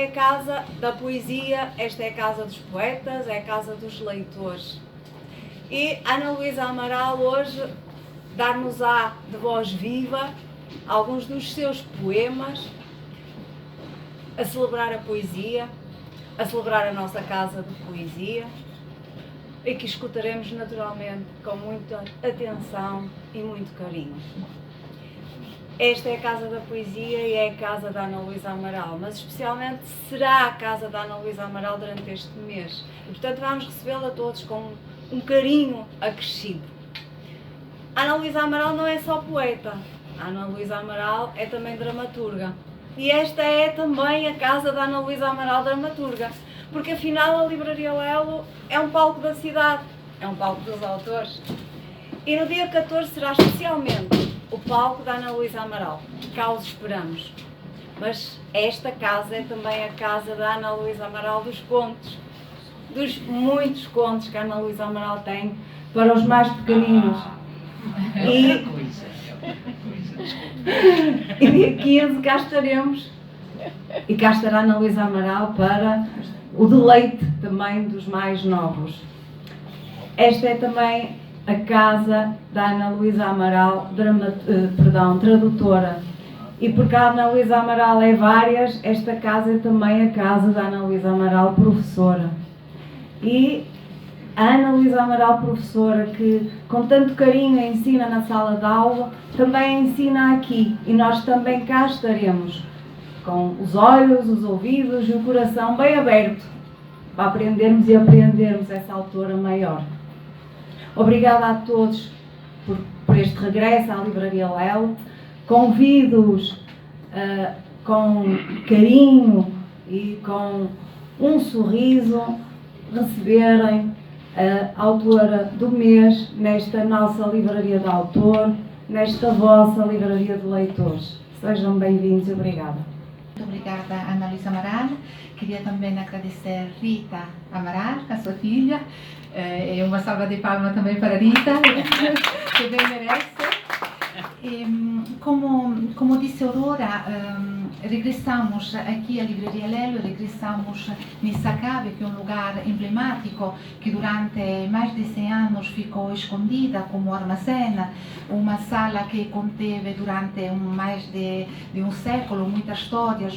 é a casa da poesia, esta é a casa dos poetas, é a casa dos leitores. E Ana Luísa Amaral hoje dar-nos-á de voz viva alguns dos seus poemas, a celebrar a poesia, a celebrar a nossa casa de poesia, e que escutaremos naturalmente com muita atenção e muito carinho. Esta é a casa da poesia e é a casa da Ana Luísa Amaral, mas especialmente será a casa da Ana Luísa Amaral durante este mês. E portanto vamos recebê-la todos com um carinho acrescido. Ana Luísa Amaral não é só poeta, Ana Luísa Amaral é também dramaturga. E esta é também a casa da Ana Luísa Amaral, dramaturga, porque afinal a Livraria Lelo é um palco da cidade, é um palco dos autores. E no dia 14 será especialmente o palco da Ana Luísa Amaral, cá os esperamos. Mas esta casa é também a casa da Ana Luísa Amaral dos contos, dos muitos contos que a Ana Luísa Amaral tem para os mais pequeninos. E dia 15 cá estaremos, e cá estará Ana Luísa Amaral para o deleite também dos mais novos. Esta é também a casa da Ana Luísa Amaral, tradutora. E porque a Ana Luísa Amaral é várias, esta casa é também a casa da Ana Luísa Amaral, professora. E a Ana Luísa Amaral, professora, que com tanto carinho ensina na sala de aula, também ensina aqui. E nós também cá estaremos, com os olhos, os ouvidos e o coração bem aberto, para aprendermos e aprendermos essa autora maior. Obrigada a todos por este regresso à Livraria Lelo. Convido-os com carinho e com um sorriso receberem a autora do mês nesta nossa Livraria de Autor, nesta vossa Livraria de Leitores. Sejam bem-vindos e obrigada. Muito obrigada, Ana Luísa Amaral. Queria também agradecer Rita Amaral, a sua filha. E uma salva de palmas também para Rita, que bem merece. Como disse Aurora, regressamos aqui à Livraria Lelo, regressamos nessa cave, que é um lugar emblemático, que durante mais de 100 anos ficou escondida como armazém, uma sala que conteve durante mais de um século muitas histórias,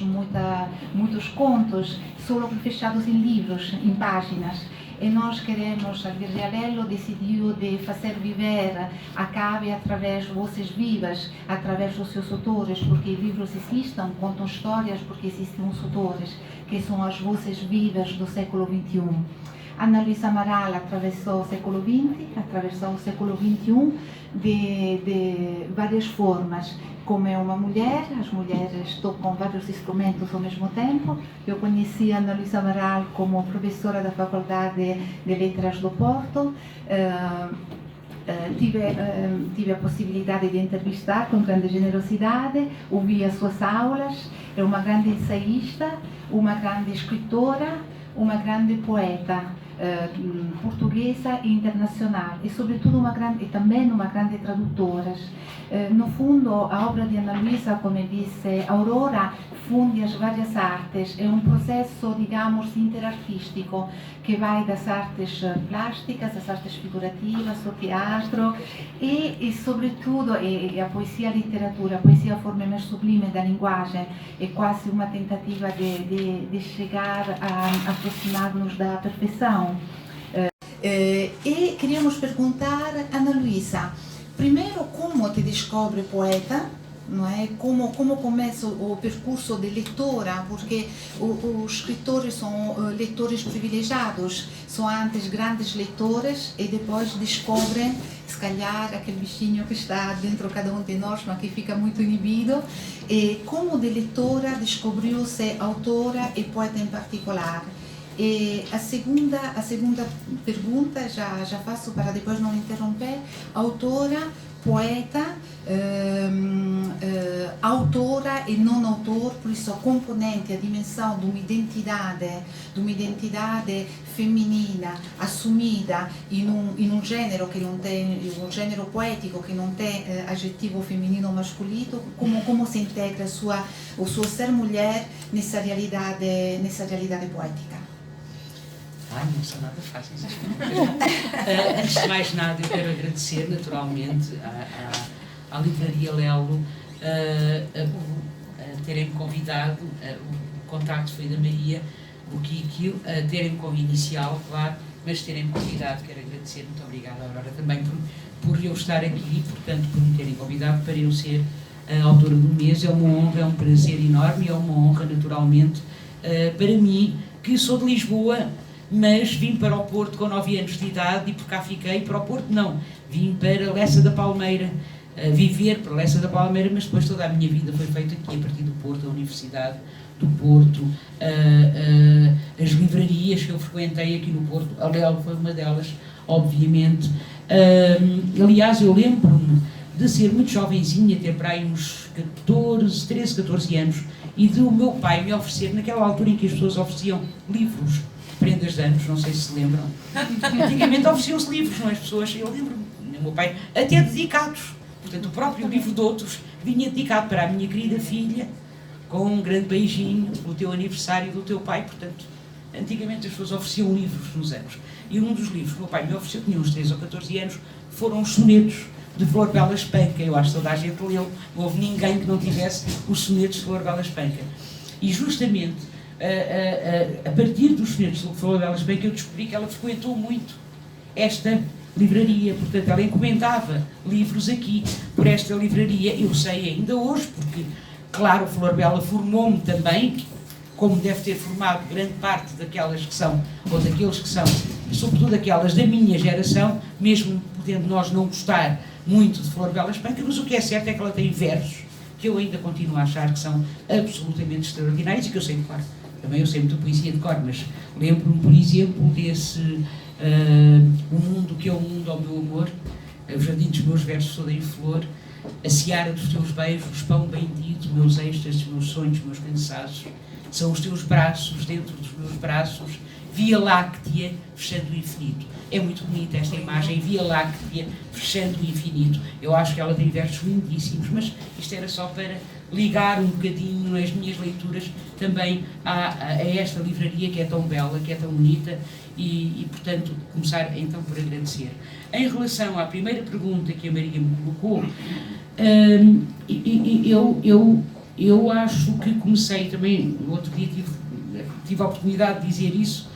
muitos contos, só fechados em livros, em páginas. E nós queremos, a Livraria Lelo decidiu de fazer viver a cave através de vozes vivas, através dos seus autores, porque livros existem, contam histórias porque existem os autores, que são as vozes vivas do século XXI. Ana Luísa Amaral atravessou o século XX, atravessou o século XXI de várias formas. Como é uma mulher, as mulheres tocam vários instrumentos ao mesmo tempo. Eu conheci a Ana Luísa Amaral como professora da Faculdade de Letras do Porto. Tive a possibilidade de entrevistar com grande generosidade, ouvi as suas aulas. É uma grande ensaísta, uma grande escritora, uma grande poeta. Portuguesa e internacional, e sobretudo também uma grande tradutora. No fundo, a obra de Ana Luísa, como disse Aurora, funde as várias artes. É um processo, digamos, interartístico, que vai das artes plásticas, das artes figurativas, o teatro e sobretudo, a poesia e a literatura. A poesia é a forma mais sublime da linguagem, é quase uma tentativa de chegar a aproximar-nos da perfeição. E queríamos perguntar a Ana Luísa, primeiro, como te descobre poeta? Não é? Como começa o percurso de leitora, porque os escritores são leitores privilegiados, são antes grandes leitores e depois descobrem, se calhar, aquele bichinho que está dentro de cada um de nós, mas que fica muito inibido. E como de leitora descobriu-se autora e poeta em particular? E a segunda pergunta, já faço para depois não interromper, autora, poeta, autora e não autor, por isso a componente, a dimensão de uma identidade feminina assumida in un genere che non tem, un genere poetico che non tem aggettivo femminino ou masculino, como se integra o seu ser mulher nessa realidade poética? Ai, não são nada fáceis. Antes de mais nada, eu quero agradecer naturalmente à Livraria Lelo a terem-me convidado. O contacto foi da Maria, o Kikio, a terem-me como inicial, claro, mas terem-me convidado. Quero agradecer, muito obrigada, Aurora, também por eu estar aqui, portanto, por me terem convidado para eu ser a autora do mês. É uma honra, é um prazer enorme, é uma honra, naturalmente, para mim, que sou de Lisboa, mas vim para o Porto com 9 anos de idade e por cá fiquei. Para o Porto não, vim para Lessa da Palmeira, viver para Lessa da Palmeira, mas depois toda a minha vida foi feita aqui a partir do Porto, a Universidade do Porto, as livrarias que eu frequentei aqui no Porto, a Lelo foi uma delas, obviamente. Aliás, eu lembro-me de ser muito jovenzinha, ter para aí uns 13, 14 anos, e do meu pai me oferecer, naquela altura em que as pessoas ofereciam livros, prendas de anos, não sei se lembram. Antigamente ofereciam-se livros, não é? As pessoas, eu lembro-me, o meu pai, até dedicados. Portanto, o próprio livro de outros vinha dedicado para a minha querida filha, com um grande beijinho, no teu aniversário do teu pai. Portanto, antigamente as pessoas ofereciam livros nos anos. E um dos livros que o meu pai me ofereceu, tinha uns 13 ou 14 anos, foram os sonetos de Flor Bela Espanca. Eu acho que toda a gente leu, não houve ninguém que não tivesse os sonetos de Flor Bela Espanca. E justamente, a partir dos sonetos de Flor Bela Espanca, eu descobri que ela frequentou muito esta livraria. Portanto, ela encomendava livros aqui, por esta livraria. Eu sei ainda hoje, porque, claro, Flor Bela formou-me também, como deve ter formado grande parte daquelas que são, ou daqueles que são, sobretudo aquelas da minha geração, mesmo podendo nós não gostar muito de Flor Bela Espanca, mas o que é certo é que ela tem versos que eu ainda continuo a achar que são absolutamente extraordinários e que eu sei de cor. Também eu sei muita poesia de cor, mas lembro-me, por exemplo, desse o mundo que é o mundo ao meu amor, o jardim dos meus versos toda em flor, a seara dos teus beijos, pão bendito, meus êxtases, meus sonhos, meus cansaços, são os teus braços dentro dos meus braços, Via Láctea fechando o infinito. É muito bonita esta imagem, Via Láctea fechando o infinito. Eu acho que ela tem versos lindíssimos, mas isto era só para ligar um bocadinho nas minhas leituras também a esta livraria que é tão bela, que é tão bonita e portanto, começar então por agradecer. Em relação à primeira pergunta que a Maria me colocou, eu acho que comecei também, no outro dia tive a oportunidade de dizer isso,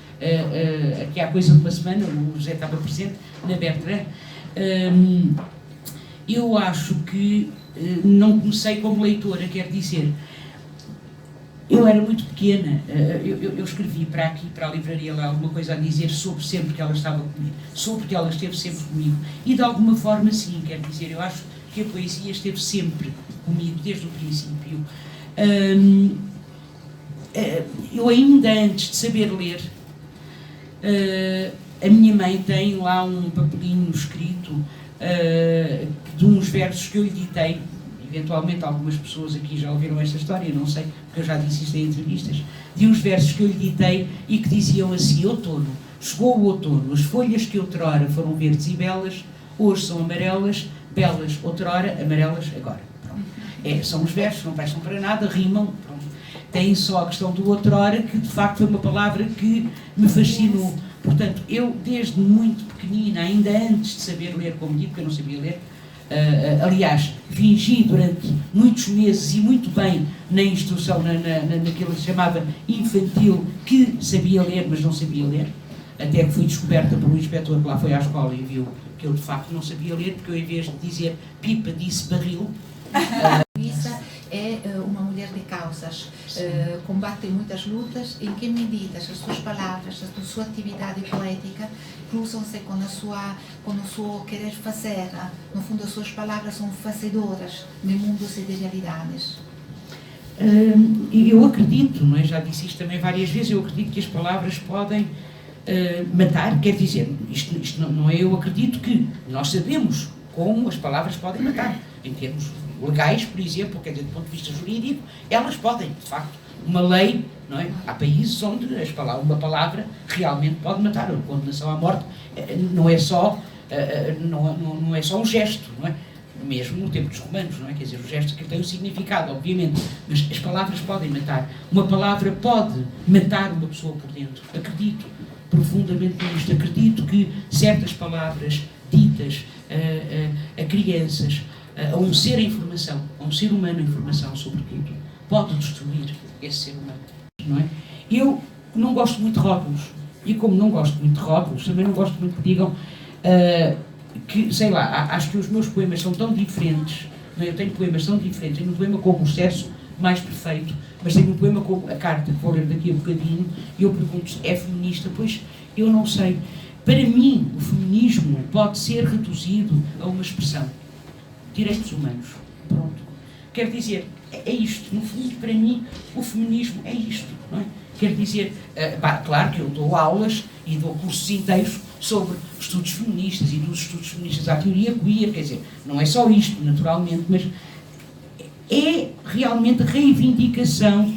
aqui há coisa de uma semana, o José estava presente, na Bertrand. Eu acho que não comecei como leitora, quer dizer, eu era muito pequena, eu escrevi para aqui, para a livraria lá, alguma coisa a dizer sobre sempre que ela estava comigo, sobre que ela esteve sempre comigo, e de alguma forma sim, quer dizer, eu acho que a poesia esteve sempre comigo, desde o princípio. Eu ainda antes de saber ler, a minha mãe tem lá um papelinho escrito de uns versos que eu editei. Eventualmente algumas pessoas aqui já ouviram esta história, não sei, porque eu já disse isto em entrevistas, de uns versos que eu editei e que diziam assim: outono, chegou o outono, as folhas que outrora foram verdes e belas, hoje são amarelas, belas outrora, amarelas agora. Pronto. São os versos, não prestam para nada, rimam, pronto. Tem só a questão do outrora, que de facto foi uma palavra que me fascinou. Portanto, eu desde muito pequenina, ainda antes de saber ler, como digo, porque eu não sabia ler, aliás, fingi durante muitos meses e muito bem na instrução, naquilo que se chamava infantil, que sabia ler, mas não sabia ler, até que fui descoberta por um inspetor que lá foi à escola e viu que eu de facto não sabia ler, porque eu, em vez de dizer pipa, disse barril. Luísa é uma mulher de causas, combate muitas lutas. Em que medida as suas palavras, a sua atividade poética cruzam-se com o seu querer fazer? No fundo, as suas palavras são fazedoras de mundos e de realidades. Eu acredito, não é? Já disse isto também várias vezes, eu acredito que as palavras podem matar, quer dizer, isto não é, eu acredito que nós sabemos como as palavras podem matar. Em termos legais, por exemplo, quer dizer, do ponto de vista jurídico, elas podem, de facto, uma lei, não é? Há países onde uma palavra realmente pode matar. A condenação à morte não é só um gesto, não é? Mesmo no tempo dos romanos, não é? Quer dizer, o gesto que tem um significado, obviamente, mas as palavras podem matar. Uma palavra pode matar uma pessoa por dentro. Acredito profundamente nisto. Acredito que certas palavras ditas a crianças, a um ser em formação, a um ser humano em formação, sobretudo, pode destruir esse ser humano, não é? Eu não gosto muito de rótulos, e como não gosto muito de rótulos, também não gosto muito que digam que, sei lá, acho que os meus poemas são tão diferentes, não é? Eu tenho poemas tão diferentes, tenho um poema como o Sucesso Mais Perfeito, mas tenho um poema como a Carta, que vou ler daqui a bocadinho, e eu pergunto, é feminista? Pois, eu não sei. Para mim, o feminismo pode ser reduzido a uma expressão. Direitos humanos. Pronto. Quer dizer, é isto. No fundo, para mim, o feminismo é isto, não é? Quer dizer, claro que eu dou aulas e dou cursos inteiros sobre estudos feministas e dos estudos feministas à teoria queer, quer dizer, não é só isto, naturalmente, mas é realmente a reivindicação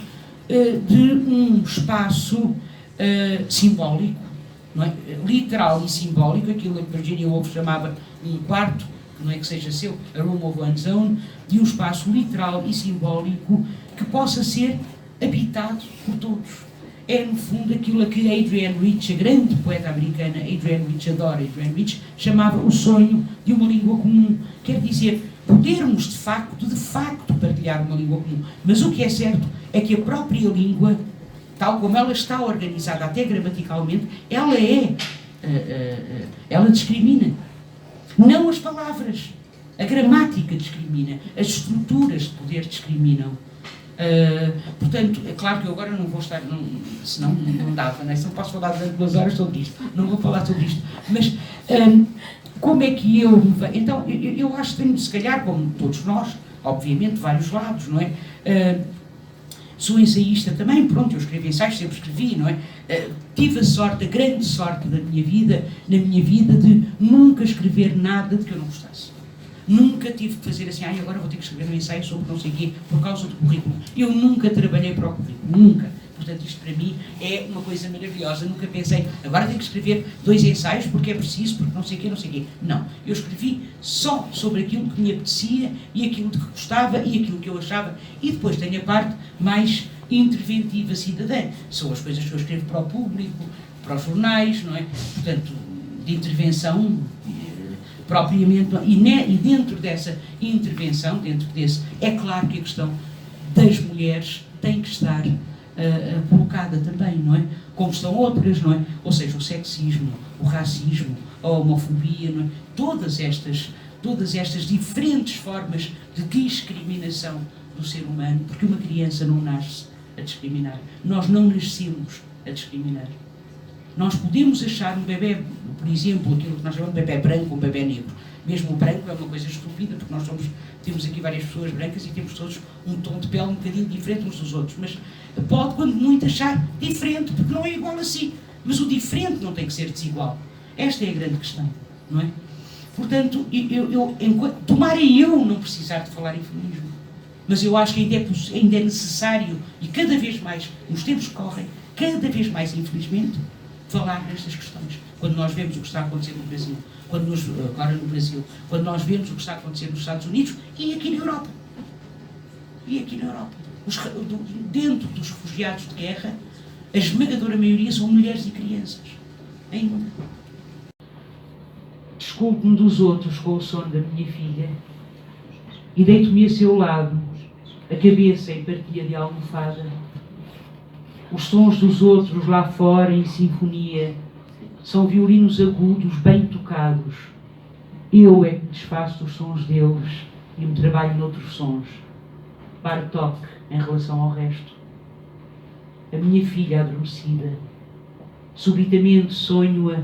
de um espaço simbólico, não é? Literal e simbólico, aquilo que Virginia Woolf chamava um quarto, que não é que seja seu, a room of one's own, de um espaço literal e simbólico que possa ser habitado por todos. É, no fundo, aquilo a que Adrienne Rich, a grande poeta americana, Adrienne Rich, adora Adrienne Rich, chamava o sonho de uma língua comum. Quer dizer, podermos, de facto, partilhar uma língua comum. Mas o que é certo é que a própria língua, tal como ela está organizada, até gramaticalmente, ela discrimina. Não as palavras. A gramática discrimina. As estruturas de poder discriminam. Portanto, é claro que eu agora não vou estar, senão não dava, né? Se não posso falar durante 2 horas sobre isto, não vou falar sobre isto, mas como é que eu me vejo? Então, eu acho que tenho, se calhar, como todos nós, obviamente, vários lados, não é? Sou ensaísta também, pronto, eu escrevo ensaios, sempre escrevi, não é? Tive a sorte, a grande sorte na minha vida, de nunca escrever nada de que eu não gostasse. Nunca tive que fazer assim, agora vou ter que escrever um ensaio sobre não sei o quê, por causa do currículo. Eu nunca trabalhei para o currículo, nunca. Portanto, isto para mim é uma coisa maravilhosa. Nunca pensei, agora tenho que escrever 2 ensaios porque é preciso, porque não sei o quê. Não, eu escrevi só sobre aquilo que me apetecia e aquilo de que gostava e aquilo que eu achava. E depois tenho a parte mais interventiva cidadã. São as coisas que eu escrevo para o público, para os jornais, não é? Portanto, de intervenção propriamente, e dentro dessa intervenção, dentro desse, é claro que a questão das mulheres tem que estar colocada também, não é? Como estão outras, não é? Ou seja, o sexismo, o racismo, a homofobia, não é? Todas estas diferentes formas de discriminação do ser humano, porque uma criança não nasce a discriminar. Nós não nascemos a discriminar. Nós podemos achar um bebê, por exemplo, aquilo que nós chamamos de bebê branco ou bebê negro. Mesmo o branco é uma coisa estúpida, porque nós temos aqui várias pessoas brancas e temos todos um tom de pele um bocadinho diferente uns dos outros. Mas pode, quando muito, achar diferente, porque não é igual a si. Mas o diferente não tem que ser desigual. Esta é a grande questão, não é? Portanto, tomara eu não precisar de falar em feminismo. Mas eu acho que ainda é necessário, e cada vez mais, nos tempos que correm, cada vez mais, infelizmente, falar nestas questões. Quando nós vemos o que está a acontecer no Brasil, quando nós vemos o que está a acontecer nos Estados Unidos e aqui na Europa. Dentro dos refugiados de guerra, a esmagadora maioria são mulheres e crianças. Ainda. Desculpe-me dos outros com o sono da minha filha e deito-me a seu lado, a cabeça em partilha de almofada. Os sons dos outros lá fora em sinfonia são violinos agudos bem tocados. Eu é que me desfaço dos sons deles e me trabalho noutros sons. Bartók em relação ao resto. A minha filha adormecida. Subitamente sonho-a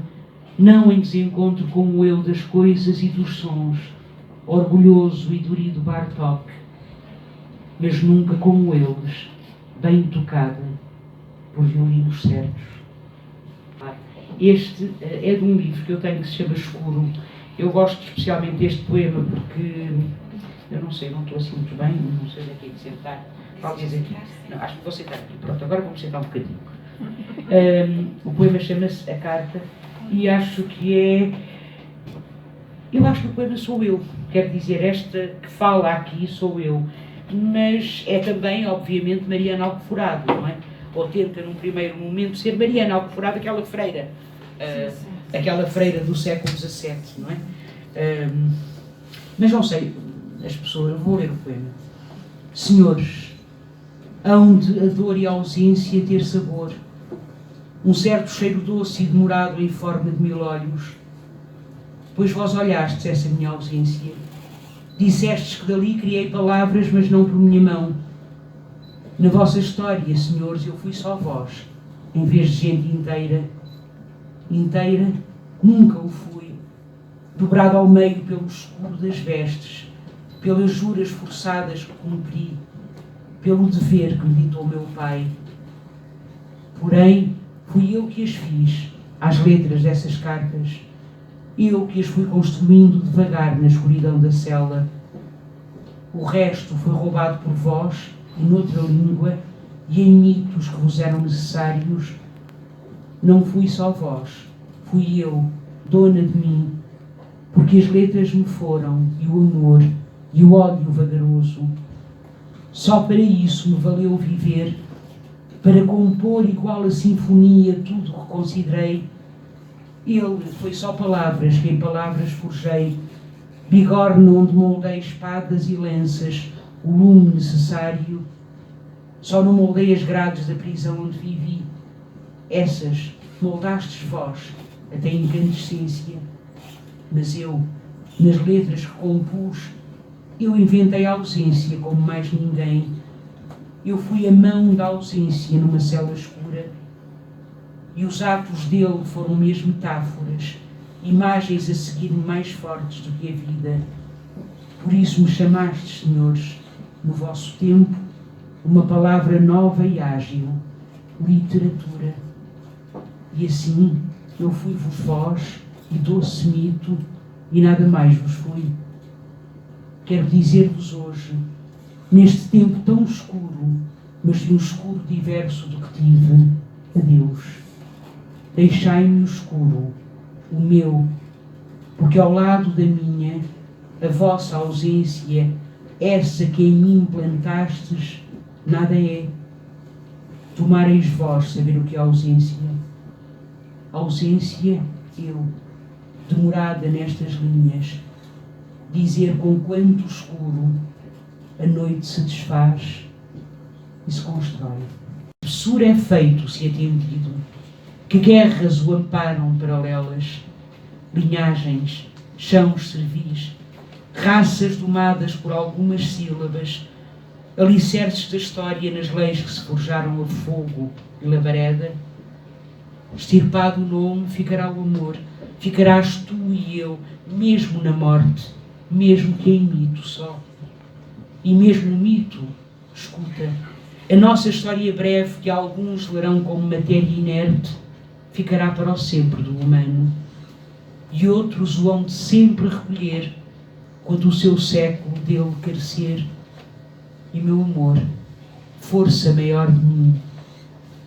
não em desencontro com o eu das coisas e dos sons, orgulhoso e dorido Bartók, mas nunca como eles, bem tocada por violinos certos. Este é de um livro que eu tenho que se chama Escuro. Eu gosto especialmente deste poema porque, eu não sei, não estou assim muito bem, não sei onde é que é de sentar, talvez aqui. Não, acho que vou sentar aqui. Pronto, agora vou-me sentar um bocadinho. O poema chama-se A Carta e acho que é... Eu acho que o poema sou eu, quero dizer, esta que fala aqui sou eu, mas é também, obviamente, Mariana Alcoforado, não é? Ou tenta, num primeiro momento, ser Mariana Alcoforado, aquela freira, aquela freira do século XVII, não é? Mas não sei, as pessoas, eu vou ler o poema. Senhores, hão de a dor e a ausência ter sabor, um certo cheiro doce e demorado em forma de 1000 olhos, pois vós olhastes essa minha ausência, dissestes que dali criei palavras, mas não por minha mão. Na vossa história, senhores, eu fui só vós, em vez de gente inteira. Inteira, nunca o fui, dobrado ao meio pelo escuro das vestes, pelas juras forçadas que cumpri, pelo dever que me ditou meu pai. Porém, fui eu que as fiz, às letras dessas cartas, eu que as fui construindo devagar na escuridão da cela. O resto foi roubado por vós, e noutra língua, e em mitos que vos eram necessários. Não fui só vós, fui eu, dona de mim, porque as letras me foram, e o amor, e o ódio vagaroso. Só para isso me valeu viver, para compor igual a sinfonia tudo o que considerei. Ele foi só palavras que em palavras forjei, bigorne onde moldei espadas e lanças, o lume necessário. Só não moldei as grades da prisão onde vivi. Essas moldastes vós, até em incandescência. Mas eu, nas letras que compus, eu inventei a ausência como mais ninguém. Eu fui a mão da ausência numa cela escura. E os atos dele foram mesmo metáforas, imagens a seguir mais fortes do que a vida. Por isso me chamastes, senhores, no vosso tempo, uma palavra nova e ágil, literatura. E assim eu fui-vos voz e doce mito, e nada mais vos fui. Quero dizer-vos hoje, neste tempo tão escuro, mas de um escuro diverso do que tive, adeus. Deixai-me o escuro, o meu, porque ao lado da minha, a vossa ausência, essa que em mim plantastes, nada é. Tomareis vós saber o que é ausência. Ausência, eu, demorada nestas linhas, dizer com quanto escuro a noite se desfaz e se constrói. Espessura é feito, se atendido, que guerras o amparam paralelas, linhagens, chãos servis, raças domadas por algumas sílabas, alicerces da história nas leis que se forjaram a fogo e labareda. Extirpado o nome, ficará o amor, ficarás tu e eu, mesmo na morte, mesmo que em mito só. E mesmo no mito, escuta, a nossa história breve, que alguns lerão como matéria inerte, ficará para o sempre do humano, e outros o hão de sempre recolher, quando o seu século dele carecer. E meu amor, força maior de mim,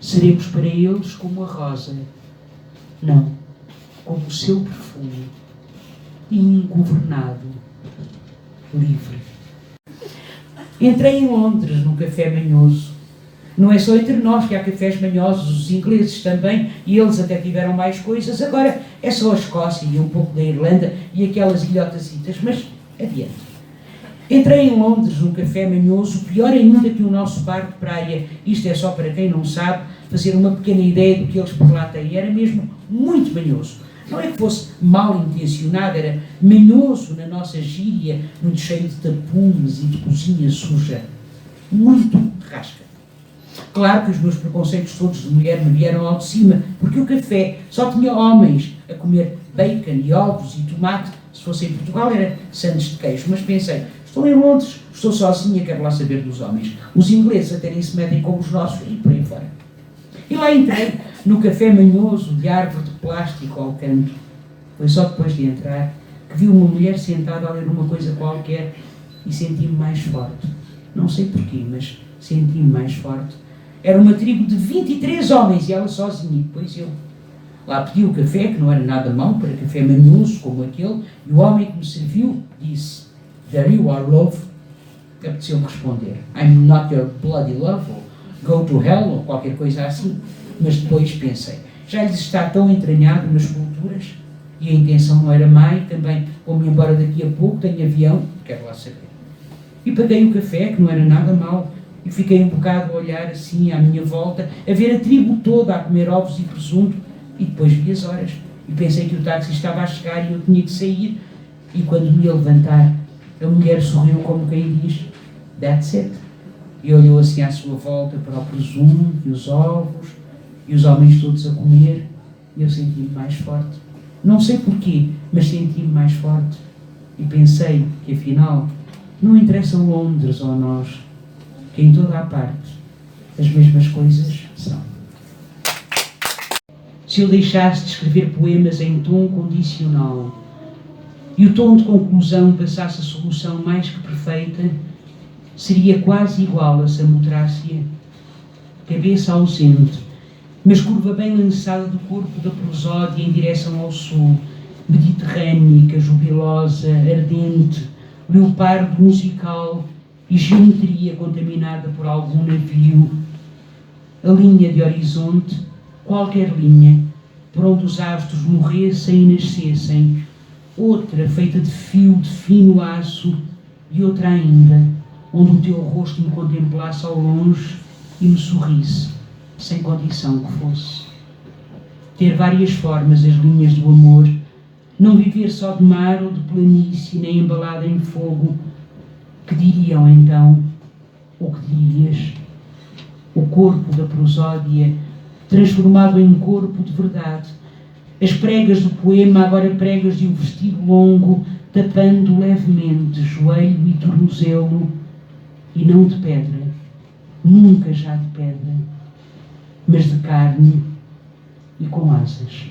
seremos para eles como a rosa, não, como o seu perfume, ingovernado, livre. Entrei em Londres, num café manhoso. Não é só entre nós que há cafés manhosos, os ingleses também, e eles até tiveram mais coisas. Agora é só a Escócia e um pouco da Irlanda e aquelas ilhotasitas, mas adiante. Entrei em Londres, num café manhoso, pior ainda que o nosso bar de praia. Isto é só para quem não sabe, fazer uma pequena ideia do que eles por lá têm. Era mesmo muito manhoso. Não é que fosse mal intencionado, era manhoso na nossa gíria, muito cheio de tapumes e de cozinha suja. Muito rasca. Claro que os meus preconceitos todos de mulher me vieram ao de cima, porque o café só tinha homens a comer bacon e ovos e tomate. Se fosse em Portugal era sandes de queijo, mas pensei, estou em Londres, estou sozinha, quero lá saber dos homens. Os ingleses até nem se metem com os nossos e por aí fora. E lá entrei, no café manhoso de árvore de plástico ao canto. Foi só depois de entrar que vi uma mulher sentada a ler uma coisa qualquer e senti-me mais forte. Não sei porquê, mas senti-me mais forte. Era uma tribo de 23 homens e ela sozinha. E depois eu lá pedi o café, que não era nada mau, para café manhoso como aquele, e o homem que me serviu disse: "There you are, love." Apeteceu-me responder: "I'm not your bloody love", ou "Go to hell", ou qualquer coisa assim. Mas depois pensei, já lhes está tão entranhado nas culturas, e a intenção não era má, e também vou-me embora daqui a pouco, tenho avião, quero lá saber. E paguei o café, que não era nada mau, e fiquei um bocado a olhar assim à minha volta, a ver a tribo toda a comer ovos e presunto, e depois vi as horas, e pensei que o táxi estava a chegar e eu tinha que sair, e quando me ia levantar, a mulher sorriu como quem diz: "That's it." E olhou assim à sua volta para o presunto e os ovos, e os homens todos a comer, e eu senti-me mais forte. Não sei porquê, mas senti-me mais forte, e pensei que afinal, não interessa Londres ou nós, que em toda a parte as mesmas coisas são. Se eu deixasse de escrever poemas em tom condicional e o tom de conclusão passasse a solução mais que perfeita, seria quase igual a Samotrácia, cabeça ausente, mas curva bem lançada do corpo da prosódia em direção ao sul, mediterrânica, jubilosa, ardente, leopardo musical e geometria contaminada por algum navio. A linha de horizonte, qualquer linha, por onde os astros morressem e nascessem, outra feita de fio de fino aço, e outra ainda, onde o teu rosto me contemplasse ao longe e me sorrisse, sem condição que fosse. Ter várias formas as linhas do amor, não viver só de mar ou de planície, nem embalada em fogo. Que diriam então, ou que dirias? O corpo da prosódia, transformado em corpo de verdade. As pregas do poema, agora pregas de um vestido longo, tapando levemente joelho e tornozelo, e não de pedra, nunca já de pedra, mas de carne e com asas.